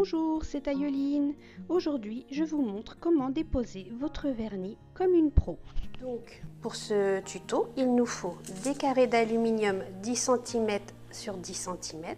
Bonjour, c'est Ayeline. Aujourd'hui, je vous montre comment déposer votre vernis comme une pro. Donc, pour ce tuto, il nous faut des carrés d'aluminium 10 cm sur 10 cm,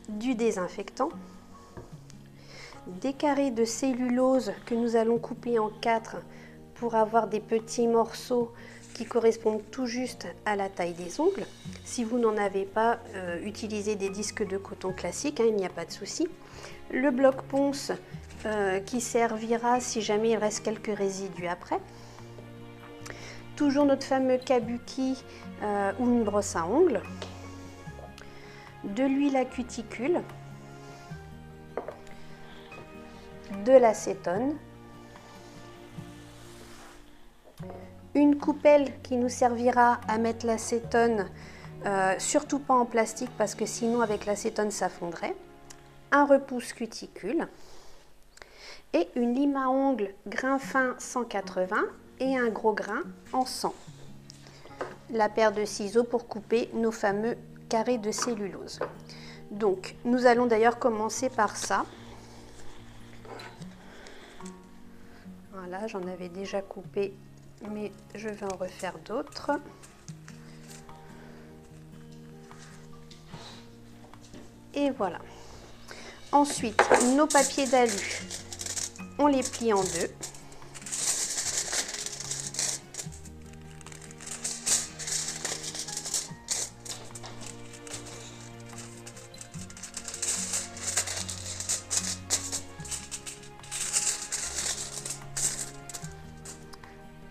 du désinfectant, des carrés de cellulose que nous allons couper en 4 pour avoir des petits morceaux qui correspondent tout juste à la taille des ongles. Si vous n'en avez pas, utilisez des disques de coton classiques, il n'y a pas de souci. Le bloc ponce qui servira si jamais il reste quelques résidus après. Toujours notre fameux kabuki ou une brosse à ongles. De l'huile à cuticule. De l'acétone. Une coupelle qui nous servira à mettre l'acétone, surtout pas en plastique parce que sinon avec l'acétone ça fondrait. Un repousse cuticule et une lime à ongles grain fin 180 et un gros grain en 100. La paire de ciseaux pour couper nos fameux carrés de cellulose. Donc nous allons d'ailleurs commencer par ça. Voilà, j'en avais déjà coupé, mais je vais en refaire d'autres. Et voilà. Ensuite, nos papiers d'alu, on les plie en deux.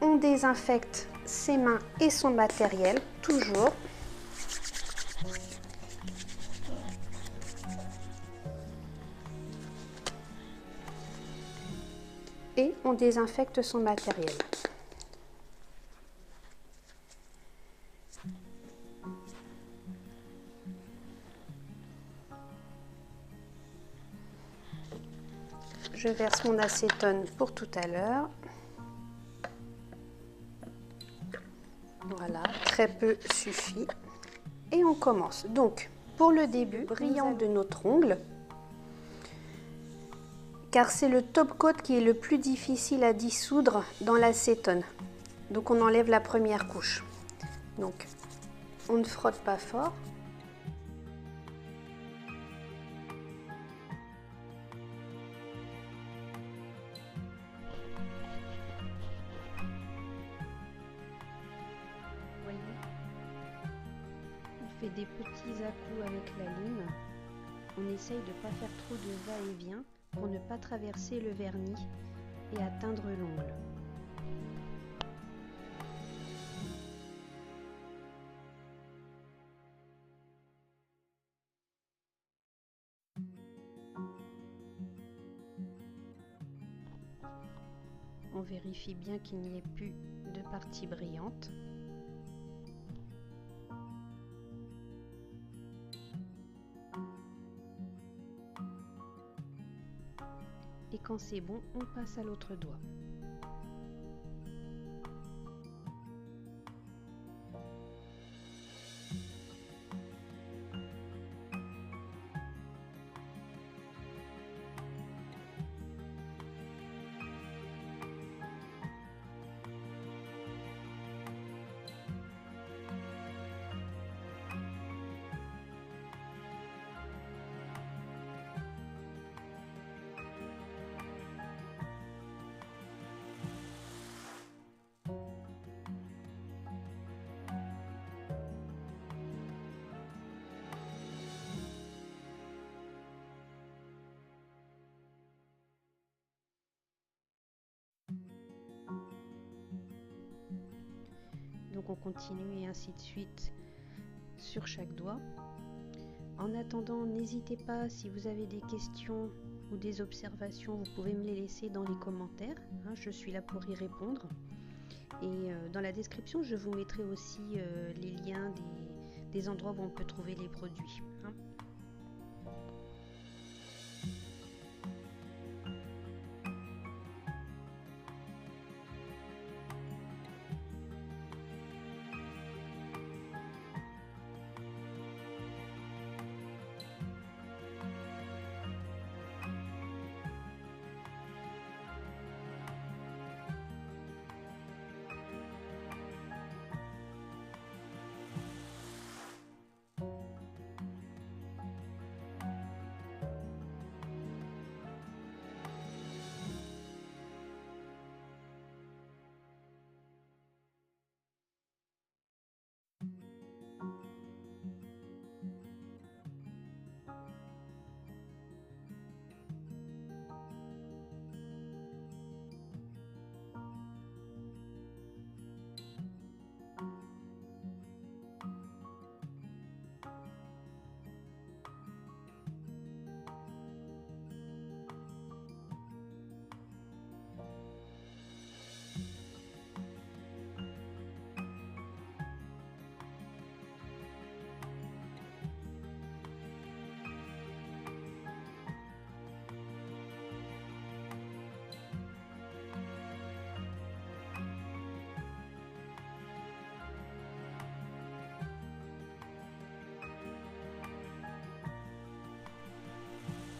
On désinfecte ses mains et son matériel, toujours. Et on désinfecte son matériel. Je verse mon acétone pour tout à l'heure. Voilà, très peu suffit. Et on commence. Donc, pour le début, brillant de notre ongle, car c'est le top coat qui est le plus difficile à dissoudre dans l'acétone. Donc on enlève la première couche. Donc, on ne frotte pas fort. On fait des petits à-coups avec la lime. On essaye de ne pas faire trop de va-et-vient pour ne pas traverser le vernis et atteindre l'ongle. On vérifie bien qu'il n'y ait plus de parties brillantes. Et quand c'est bon, on passe à l'autre doigt. Donc on continue et ainsi de suite sur chaque doigt. En attendant, n'hésitez pas, si vous avez des questions ou des observations, vous pouvez me les laisser dans les commentaires. Je suis là pour y répondre. Et dans la description, je vous mettrai aussi les liens des endroits où on peut trouver les produits.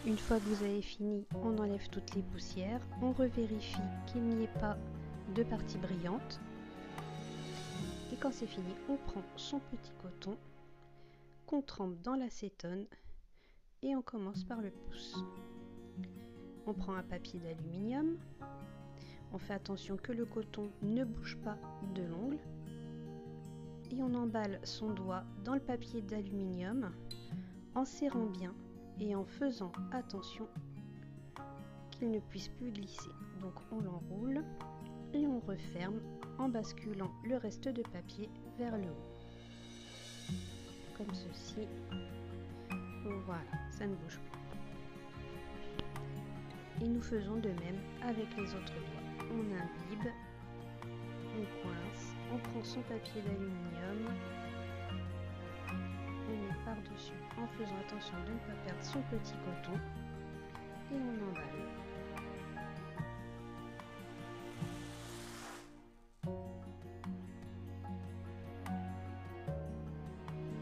Une fois que vous avez fini, on enlève toutes les poussières, on revérifie qu'il n'y ait pas de parties brillantes. Et quand c'est fini, on prend son petit coton qu'on trempe dans l'acétone et on commence par le pouce. On prend un papier d'aluminium, on fait attention que le coton ne bouge pas de l'ongle et on emballe son doigt dans le papier d'aluminium en serrant bien et en faisant attention qu'il ne puisse plus glisser. Donc on l'enroule et on referme en basculant le reste de papier vers le haut. Comme ceci. Voilà, ça ne bouge plus. Et nous faisons de même avec les autres doigts. On imbibe, on coince, on prend son papier d'aluminium, on met par-dessus en faisant attention de ne pas perdre son petit coton et on emballe.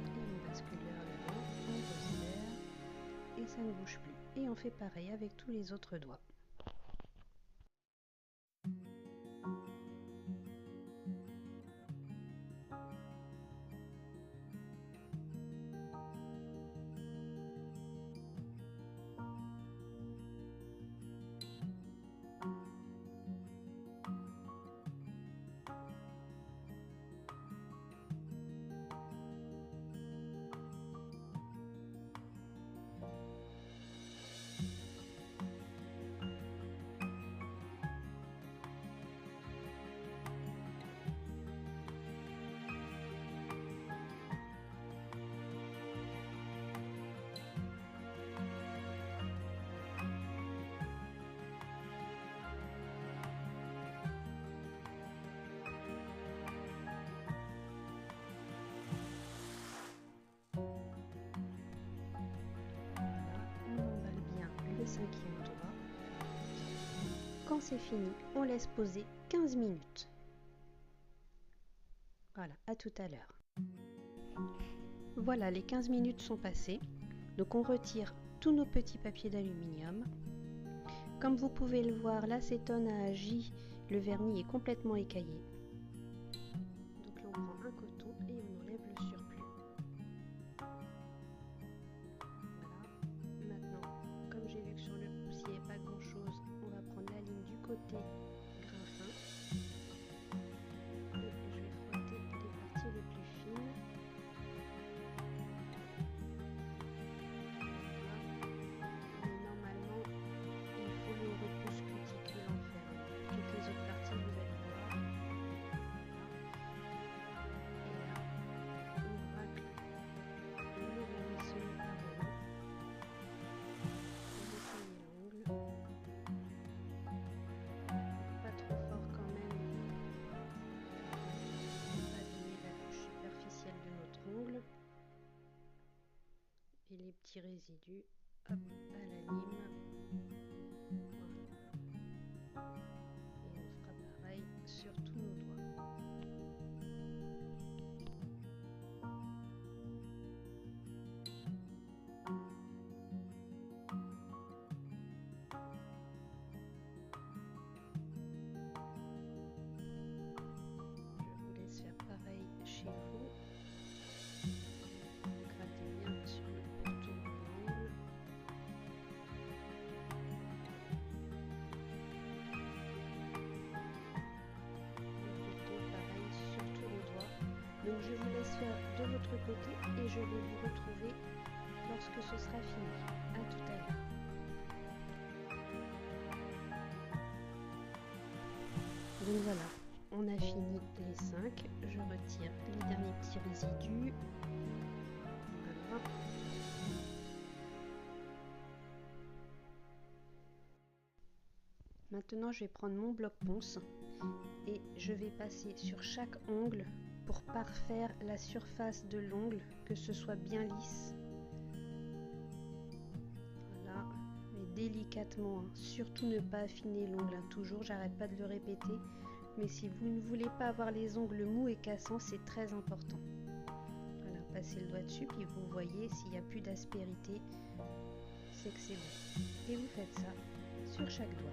Et on bascule vers le haut, on resserre et ça ne bouge plus. Et on fait pareil avec tous les autres doigts. Cinquième doigt. Quand c'est fini, on laisse poser 15 minutes. Voilà, à tout à l'heure. Voilà, les 15 minutes sont passées. Donc on retire tous nos petits papiers d'aluminium. Comme vous pouvez le voir, l'acétone a agi, le vernis est complètement écaillé. Donc là on prend un coton et on enlève le surplus. J'ai vu que sur le pouce il n'y avait pas grand chose, on va prendre la ligne du côté grain fin et je vais frotter les parties les plus fines. Mais normalement il faut le repousse cuticule en faire. Toutes les autres parties vous allez voir. Et là on racle le vernis semi-parallèle. Pas trop fort quand même, pour pas abîmer la couche superficielle de notre ongle. Et les petits résidus, hop, à la lime. Voilà. Et on fera pareil sur tous nos doigts. Chez vous, grattez bien sur le pourtour de l'ongle. Pareil sur tous les doigts. Donc je vous laisse faire de l'autre côté et je vais vous retrouver lorsque ce sera fini. À tout à l'heure. Donc voilà. On a fini les 5, je retire les derniers petits résidus. Voilà. Maintenant, je vais prendre mon bloc ponce et je vais passer sur chaque ongle pour parfaire la surface de l'ongle, que ce soit bien lisse. Voilà, mais délicatement, hein. Surtout ne pas affiner l'ongle, hein. Toujours, j'arrête pas de le répéter. Mais si vous ne voulez pas avoir les ongles mous et cassants, c'est très important. Voilà, passez le doigt dessus, puis vous voyez s'il n'y a plus d'aspérité, c'est que c'est bon. Et vous faites ça sur chaque doigt.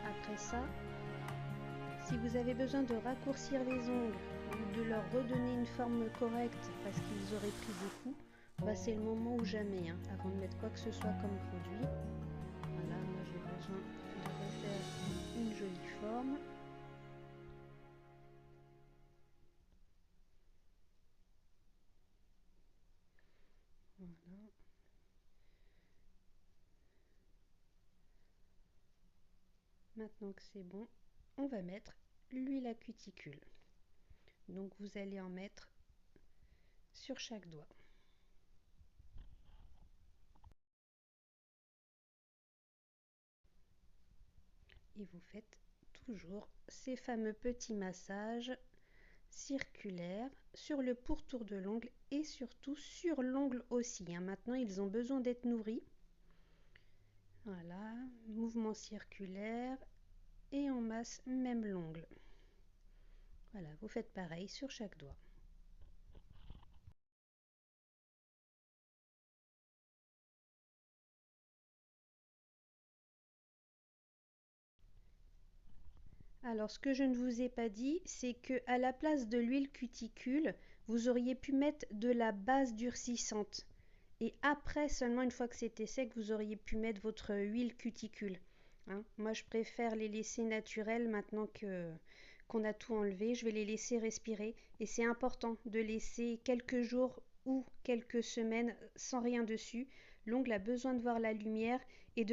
Après ça, si vous avez besoin de raccourcir les ongles ou de leur redonner une forme correcte parce qu'ils auraient pris des coups, bah c'est le moment ou jamais, avant de mettre quoi que ce soit comme produit. Voilà, moi j'ai besoin de refaire une jolie forme. Voilà. Maintenant que c'est bon, on va mettre l'huile à cuticule. Donc vous allez en mettre sur chaque doigt. Et vous faites toujours ces fameux petits massages circulaires sur le pourtour de l'ongle et surtout sur l'ongle aussi. Maintenant, ils ont besoin d'être nourris. Voilà, mouvement circulaire et on masse même l'ongle. Voilà, vous faites pareil sur chaque doigt. Alors, ce que je ne vous ai pas dit, c'est que à la place de l'huile cuticule, vous auriez pu mettre de la base durcissante. Et après, seulement une fois que c'était sec, vous auriez pu mettre votre huile cuticule. Moi, je préfère les laisser naturels maintenant qu'on a tout enlevé. Je vais les laisser respirer. Et c'est important de laisser quelques jours ou quelques semaines sans rien dessus. L'ongle a besoin de voir la lumière et de